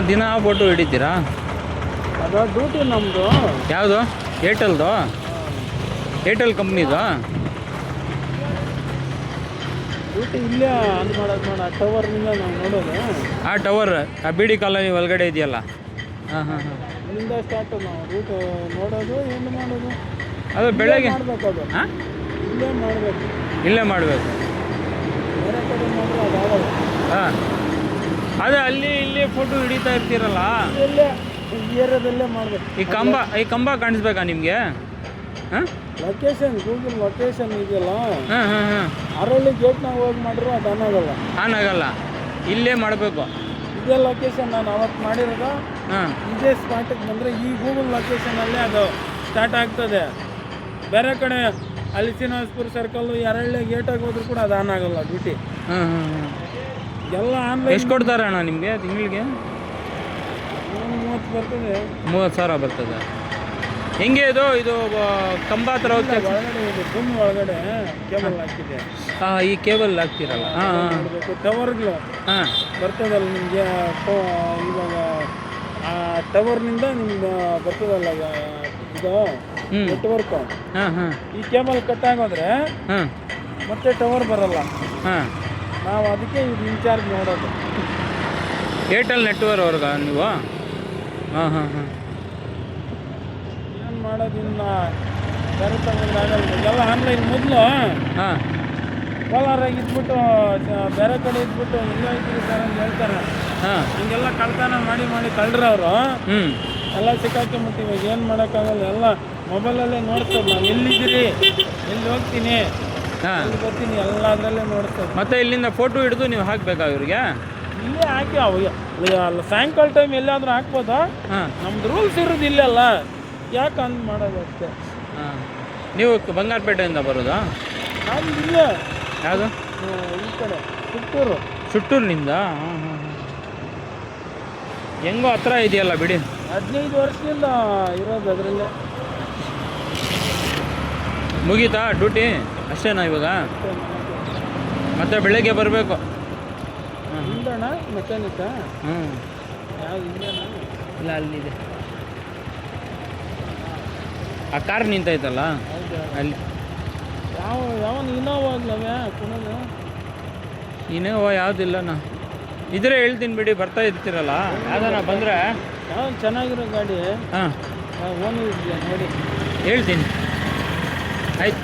ದಿನ ಫೋಟೋ ಹಿಡಿತೀರಾ? ಅದು ಡ್ಯೂಟಿ ನಮ್ಮದು. ಯಾವುದು? ಏರ್ಟೆಲ್ದು? ಏರ್ಟೆಲ್ ಕಂಪ್ನಿದು? ಡ್ಯೂಟಿ ಇಲ್ಲೇ ಆನ್ ಮಾಡೋದು ನೋಡಿ, ಆ ಟವರ್ನಿಂದ ನಾವು ನೋಡೋದು. ಆ ಟವರ್ ಆ ಬಿಡಿ ಕಾಲೋನಿ ಒಳಗಡೆ ಇದೆಯಲ್ಲ? ಹಾಂ ಹಾಂ ಹಾಂ. ಇಲ್ಲಿಂದ ಸ್ಟಾರ್ಟು ನಾವು ರೂಟ್ ನೋಡೋದು, ಏನು ಮಾಡೋದು. ಅದು ಬೆಳಗ್ಗೆ ಮಾಡಬೇಕು. ಅದು ಹಾಂ, ಇಲ್ಲೇ ಮಾಡಬೇಕು. ಇಲ್ಲೇ ಮಾಡಬೇಕು. ಬೇರೆ ಕಡೆ ಮಾಡಿದ್ರೆ ಅದಾಗಲ್ಲ. ಹಾಂ, ಅದೇ ಅಲ್ಲಿ ಇಲ್ಲಿ ಫೋಟೋ ಹಿಡಿತಾ ಇರ್ತೀರಲ್ಲ, ಇಲ್ಲೇ ಈ ಏರಿಯಾದಲ್ಲೇ ಮಾಡಬೇಕು. ಈ ಕಂಬ ಕಾಣಿಸ್ಬೇಕಾ ನಿಮಗೆ? ಹಾಂ, ಲೊಕೇಶನ್ ಗೂಗಲ್ ಲೊಕೇಶನ್ ಇದೆಯಲ್ಲ, ಹಾಂ ಹಾಂ ಹಾಂ, ಅರಲ್ಲಿ ಗೇಟ್ನಾಗ ಹೋಗಿ ಮಾಡಿದ್ರು ಅದು ಆನಾಗಲ್ಲ. ಆನ್ ಆಗಲ್ಲ, ಇಲ್ಲೇ ಮಾಡಬೇಕು. ಇದೇ ಲೊಕೇಶನ್ ನಾನು ಅವತ್ತು ಮಾಡಿರೋದು. ಹಾಂ, ಇದೇ ಸ್ಪಾಟಿಗೆ ಬಂದರೆ ಈ ಗೂಗಲ್ ಲೊಕೇಶನಲ್ಲೇ ಅದು ಸ್ಟಾರ್ಟ್ ಆಗ್ತದೆ. ಬೇರೆ ಕಡೆ ಅಲ್ಲಿ ಶ್ರೀನಿವಾಸಪುರ ಸರ್ಕಲ್ಲು ಎರಡನೇ ಗೇಟಾಗಿ ಹೋದ್ರೂ ಕೂಡ ಅದು ಆನ್ ಆಗಲ್ಲ ಡ್ಯೂಟಿ. ಹಾಂ ಹಾಂ ಹಾಂ. ಎಲ್ಲ ಆನ್ಲೈನ್. ಎಷ್ಟು ಕೊಡ್ತಾರೆ ಅಣ್ಣ ನಿಮಗೆ ತಿಂಗಳಿಗೆ? 30 ಬರ್ತದೆ. 30,000 ಬರ್ತದೆ. ಹೆಂಗೆ ಇದು ಕಂಬ ಹತ್ರ ಹೋಗ್ತಾ? ಒಳಗಡೆ ಇದೆ, ಭೂಮಿ ಒಳಗಡೆ ಕೇಬಲ್ ಹಾಕಿದೆ. ಹಾಂ, ಈ ಕೇಬಲ್ ಹಾಕ್ತಿರಲ್ಲ? ಹಾಂ ಹಾಂ. ಮಾಡಬೇಕು. ಟವರ್ಗಳು ಹಾಂ ಬರ್ತದಲ್ಲ ನಿಮಗೆ, ಇವಾಗ ಆ ಟವರ್ನಿಂದ ನಿಮ್ಗೆ ಬರ್ತದಲ್ಲ ಇದು ನೆಟ್ವರ್ಕು. ಹಾಂ ಹಾಂ. ಈ ಕೇಬಲ್ ಕಟ್ ಆಗೋದ್ರೆ ಹಾಂ ಮತ್ತೆ ಟವರ್ ಬರಲ್ಲ. ಹಾಂ, ನಾವು ಅದಕ್ಕೆ ಇದು ಇನ್ಚಾರ್ಜ್ ನೋಡೋದು. ಏರ್ಟೆಲ್ ನೆಟ್ವರ್ಕ್ ಅವ್ರಿಗೆ ನೀವು? ಹಾಂ ಹಾಂ ಹಾಂ. ಏನು ಮಾಡೋದು ಇನ್ನು ಬೇರೆ ತಗೊಂಡು ಆಗಲ್ಲ. ಎಲ್ಲ ಆನ್ಲೈನ್. ಮೊದಲು ಹಾಂ, ಕೋಲಾರಾಗಿ ಇದ್ಬಿಟ್ಟು ಬೇರೆ ಕಡೆ ಇದ್ಬಿಟ್ಟು ಇಲ್ಲೇ ಇದ್ದೀರಿ ಸರ್ ಅಂತ ಹೇಳ್ತಾರೆ. ಹಾಂ, ಹಿಂಗೆಲ್ಲ ಕಳ್ತನ ಮಾಡಿ ಮಾಡಿ ಕಳ್ರವರು ಹ್ಞೂ, ಎಲ್ಲ ಸಿಕ್ಕಾಕೊಂಬಿಟ್ಟು ಇವಾಗ ಏನು ಮಾಡೋಕ್ಕಾಗಲ್ಲ. ಎಲ್ಲ ಮೊಬೈಲಲ್ಲೇ ನೋಡ್ತದೆ. ನಾನು ಎಲ್ಲಿದ್ದೀರಿ, ಎಲ್ಲಿ ಹೋಗ್ತೀನಿ, ಹಾಂ, ಎಲ್ಲಿ ಬರ್ತೀನಿ, ಎಲ್ಲ ಅದರಲ್ಲೇ ನೋಡ್ತದೆ. ಮತ್ತೆ ಇಲ್ಲಿಂದ ಫೋಟೋ ಹಿಡಿದು ನೀವು ಹಾಕಬೇಕಾ ಇವ್ರಿಗೆ? ಇಲ್ಲೇ ಹಾಕಿ ಅಲ್ಲ ಸಾಯಂಕಾಲ ಟೈಮ್ ಎಲ್ಲಾದರೂ ಹಾಕ್ಬೋದಾ? ಹಾಂ, ನಮ್ದು ರೂಲ್ಸ್ ಇರೋದು ಇಲ್ಲಲ್ಲ, ಯಾಕೆ ಅಂದ್ ಮಾಡೋದು ಅಷ್ಟೇ. ಹಾಂ. ನೀವು ಬಂಗಾರಪೇಟೆಯಿಂದ ಬರೋದಾ? ನಾನು ಇಲ್ಲೇ ಯಾವುದು? ಈ ಕಡೆ ಸುತ್ತೂರು. ಸುಟ್ಟೂರಿನಿಂದ? ಹಾಂ ಹಾಂ ಹಾಂ. ಹೆಂಗೋ ಹತ್ರ ಇದೆಯಲ್ಲ ಬಿಡಿ. 15 ವರ್ಷದಿಂದ ಇರೋದು ಅದರಲ್ಲೇ. ಮುಗೀತಾ ಡ್ಯೂಟಿ? ಅಷ್ಟೇನಾ ಇವಾಗ? ಮತ್ತೆ ಬೆಳಗ್ಗೆ ಬರಬೇಕು? ಹಾಂ, ಹಿಂದಣ್ಣ ಮೆಕ್ಯಾನಿಕಾ? ಹ್ಞೂ, ಯಾವ್ದು ಹಿಂದಣ್ಣ? ಇಲ್ಲ ಅಲ್ಲಿದೆ, ಆ ಕಾರ್ ನಿಂತೈತಲ್ಲ ಹೌದಾ? ಅಲ್ಲಿ. ಯಾವನು ಇನೋವಾ ಆಗ್ಲವೇ ಪುನಃ? ಇನ್ನೇವ ಯಾವುದಿಲ್ಲಣ್ಣ. ಇದ್ರೆ ಹೇಳ್ತೀನಿ ಬಿಡಿ, ಬರ್ತಾ ಇರ್ತೀರಲ್ಲ, ಯಾವ್ದಾನ ಬಂದರೆ. ಯಾವ್ದು ಚೆನ್ನಾಗಿರೋ ಗಾಡಿ ಹಾಂ, ಓನು ಇದೆಯಾ ನೋಡಿ ಹೇಳ್ತೀನಿ. ಆಯ್ತು.